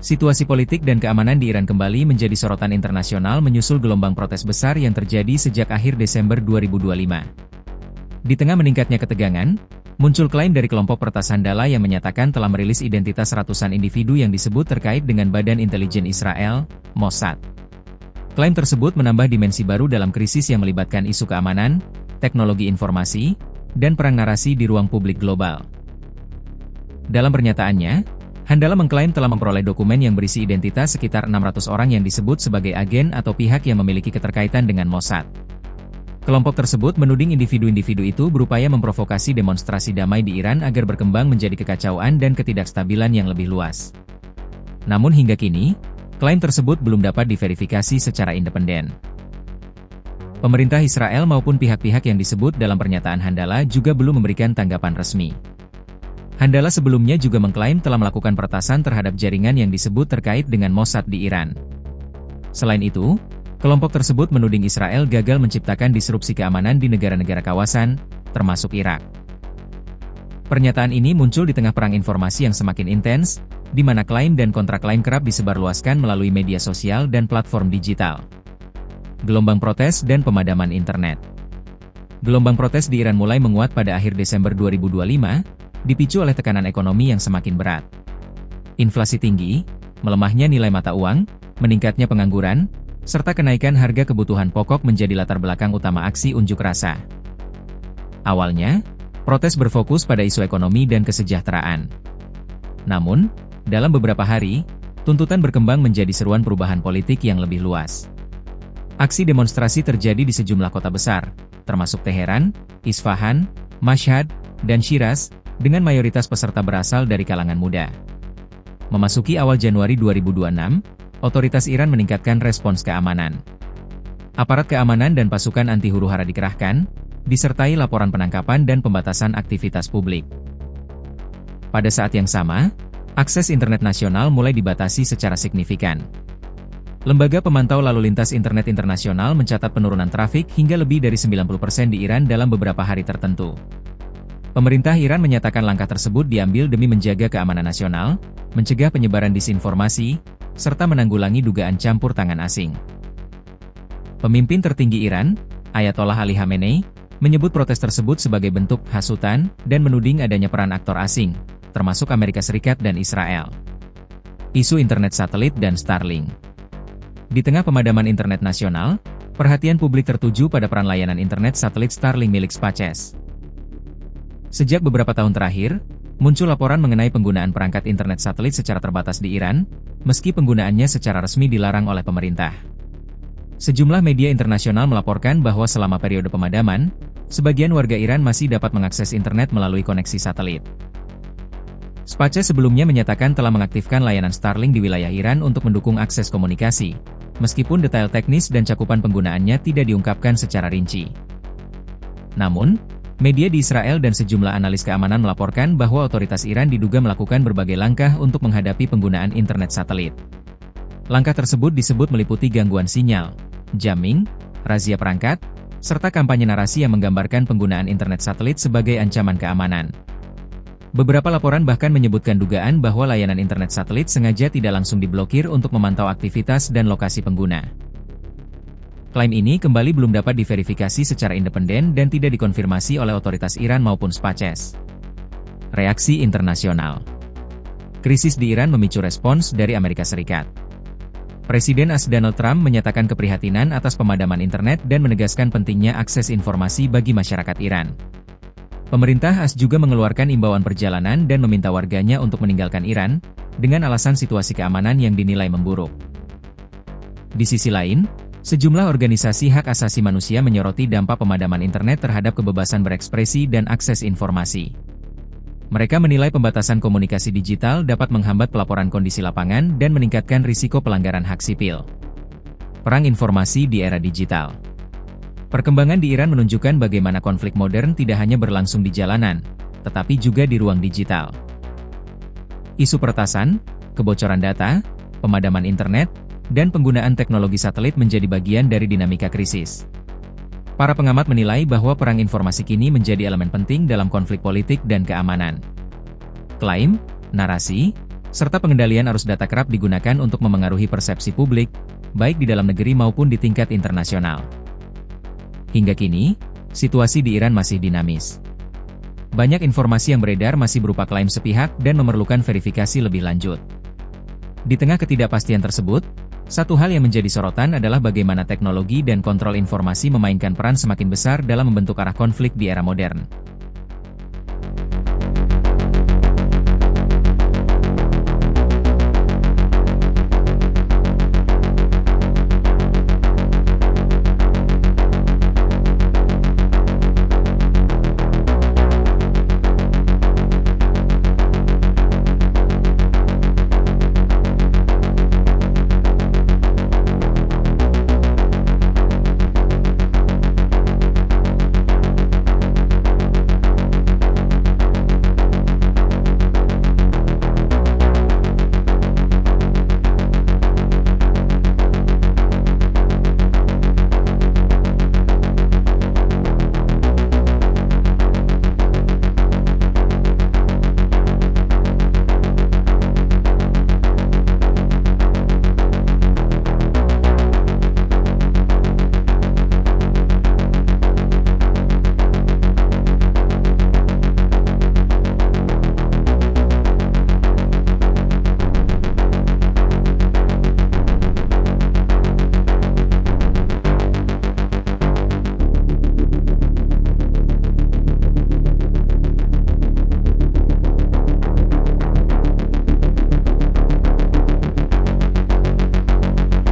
Situasi politik dan keamanan di Iran kembali menjadi sorotan internasional menyusul gelombang protes besar yang terjadi sejak akhir Desember 2025. Di tengah meningkatnya ketegangan, muncul klaim dari kelompok peretas Handala yang menyatakan telah merilis identitas ratusan individu yang disebut terkait dengan Badan Intelijen Israel, Mossad. Klaim tersebut menambah dimensi baru dalam krisis yang melibatkan isu keamanan, teknologi informasi, dan perang narasi di ruang publik global. Dalam pernyataannya, Handala mengklaim telah memperoleh dokumen yang berisi identitas sekitar 600 orang yang disebut sebagai agen atau pihak yang memiliki keterkaitan dengan Mossad. Kelompok tersebut menuding individu-individu itu berupaya memprovokasi demonstrasi damai di Iran agar berkembang menjadi kekacauan dan ketidakstabilan yang lebih luas. Namun hingga kini, klaim tersebut belum dapat diverifikasi secara independen. Pemerintah Israel maupun pihak-pihak yang disebut dalam pernyataan Handala juga belum memberikan tanggapan resmi. Handala sebelumnya juga mengklaim telah melakukan peretasan terhadap jaringan yang disebut terkait dengan Mossad di Iran. Selain itu, kelompok tersebut menuding Israel gagal menciptakan disrupsi keamanan di negara-negara kawasan, termasuk Irak. Pernyataan ini muncul di tengah perang informasi yang semakin intens, di mana klaim dan kontraklaim kerap disebarluaskan melalui media sosial dan platform digital. Gelombang protes dan pemadaman internet. Gelombang protes di Iran mulai menguat pada akhir Desember 2025, dipicu oleh tekanan ekonomi yang semakin berat. Inflasi tinggi, melemahnya nilai mata uang, meningkatnya pengangguran, serta kenaikan harga kebutuhan pokok menjadi latar belakang utama aksi unjuk rasa. Awalnya, protes berfokus pada isu ekonomi dan kesejahteraan. Namun, dalam beberapa hari, tuntutan berkembang menjadi seruan perubahan politik yang lebih luas. Aksi demonstrasi terjadi di sejumlah kota besar, termasuk Teheran, Isfahan, Mashhad, dan Shiraz, dengan mayoritas peserta berasal dari kalangan muda. Memasuki awal Januari 2026, otoritas Iran meningkatkan respons keamanan. Aparat keamanan dan pasukan anti huru-hara dikerahkan, disertai laporan penangkapan dan pembatasan aktivitas publik. Pada saat yang sama, akses internet nasional mulai dibatasi secara signifikan. Lembaga pemantau lalu lintas internet internasional mencatat penurunan trafik hingga lebih dari 90% di Iran dalam beberapa hari tertentu. Pemerintah Iran menyatakan langkah tersebut diambil demi menjaga keamanan nasional, mencegah penyebaran disinformasi, serta menanggulangi dugaan campur tangan asing. Pemimpin tertinggi Iran, Ayatollah Ali Khamenei, menyebut protes tersebut sebagai bentuk hasutan dan menuding adanya peran aktor asing, termasuk Amerika Serikat dan Israel. Isu internet satelit dan Starlink. Di tengah pemadaman internet nasional, perhatian publik tertuju pada peran layanan internet satelit Starlink milik SpaceX. Sejak beberapa tahun terakhir, muncul laporan mengenai penggunaan perangkat internet satelit secara terbatas di Iran, meski penggunaannya secara resmi dilarang oleh pemerintah. Sejumlah media internasional melaporkan bahwa selama periode pemadaman, sebagian warga Iran masih dapat mengakses internet melalui koneksi satelit. SpaceX sebelumnya menyatakan telah mengaktifkan layanan Starlink di wilayah Iran untuk mendukung akses komunikasi, meskipun detail teknis dan cakupan penggunaannya tidak diungkapkan secara rinci. Namun, media di Israel dan sejumlah analis keamanan melaporkan bahwa otoritas Iran diduga melakukan berbagai langkah untuk menghadapi penggunaan internet satelit. Langkah tersebut disebut meliputi gangguan sinyal, jamming, razia perangkat, serta kampanye narasi yang menggambarkan penggunaan internet satelit sebagai ancaman keamanan. Beberapa laporan bahkan menyebutkan dugaan bahwa layanan internet satelit sengaja tidak langsung diblokir untuk memantau aktivitas dan lokasi pengguna. Klaim ini kembali belum dapat diverifikasi secara independen dan tidak dikonfirmasi oleh otoritas Iran maupun SpaceX. Reaksi internasional. Krisis di Iran memicu respons dari Amerika Serikat. Presiden AS Donald Trump menyatakan keprihatinan atas pemadaman internet dan menegaskan pentingnya akses informasi bagi masyarakat Iran. Pemerintah AS juga mengeluarkan imbauan perjalanan dan meminta warganya untuk meninggalkan Iran, dengan alasan situasi keamanan yang dinilai memburuk. Di sisi lain, sejumlah organisasi hak asasi manusia menyoroti dampak pemadaman internet terhadap kebebasan berekspresi dan akses informasi. Mereka menilai pembatasan komunikasi digital dapat menghambat pelaporan kondisi lapangan dan meningkatkan risiko pelanggaran hak sipil. Perang informasi di era digital. Perkembangan di Iran menunjukkan bagaimana konflik modern tidak hanya berlangsung di jalanan, tetapi juga di ruang digital. Isu peretasan, kebocoran data, pemadaman internet, dan penggunaan teknologi satelit menjadi bagian dari dinamika krisis. Para pengamat menilai bahwa perang informasi kini menjadi elemen penting dalam konflik politik dan keamanan. Klaim, narasi, serta pengendalian arus data kerap digunakan untuk memengaruhi persepsi publik, baik di dalam negeri maupun di tingkat internasional. Hingga kini, situasi di Iran masih dinamis. Banyak informasi yang beredar masih berupa klaim sepihak dan memerlukan verifikasi lebih lanjut. Di tengah ketidakpastian tersebut, satu hal yang menjadi sorotan adalah bagaimana teknologi dan kontrol informasi memainkan peran semakin besar dalam membentuk arah konflik di era modern.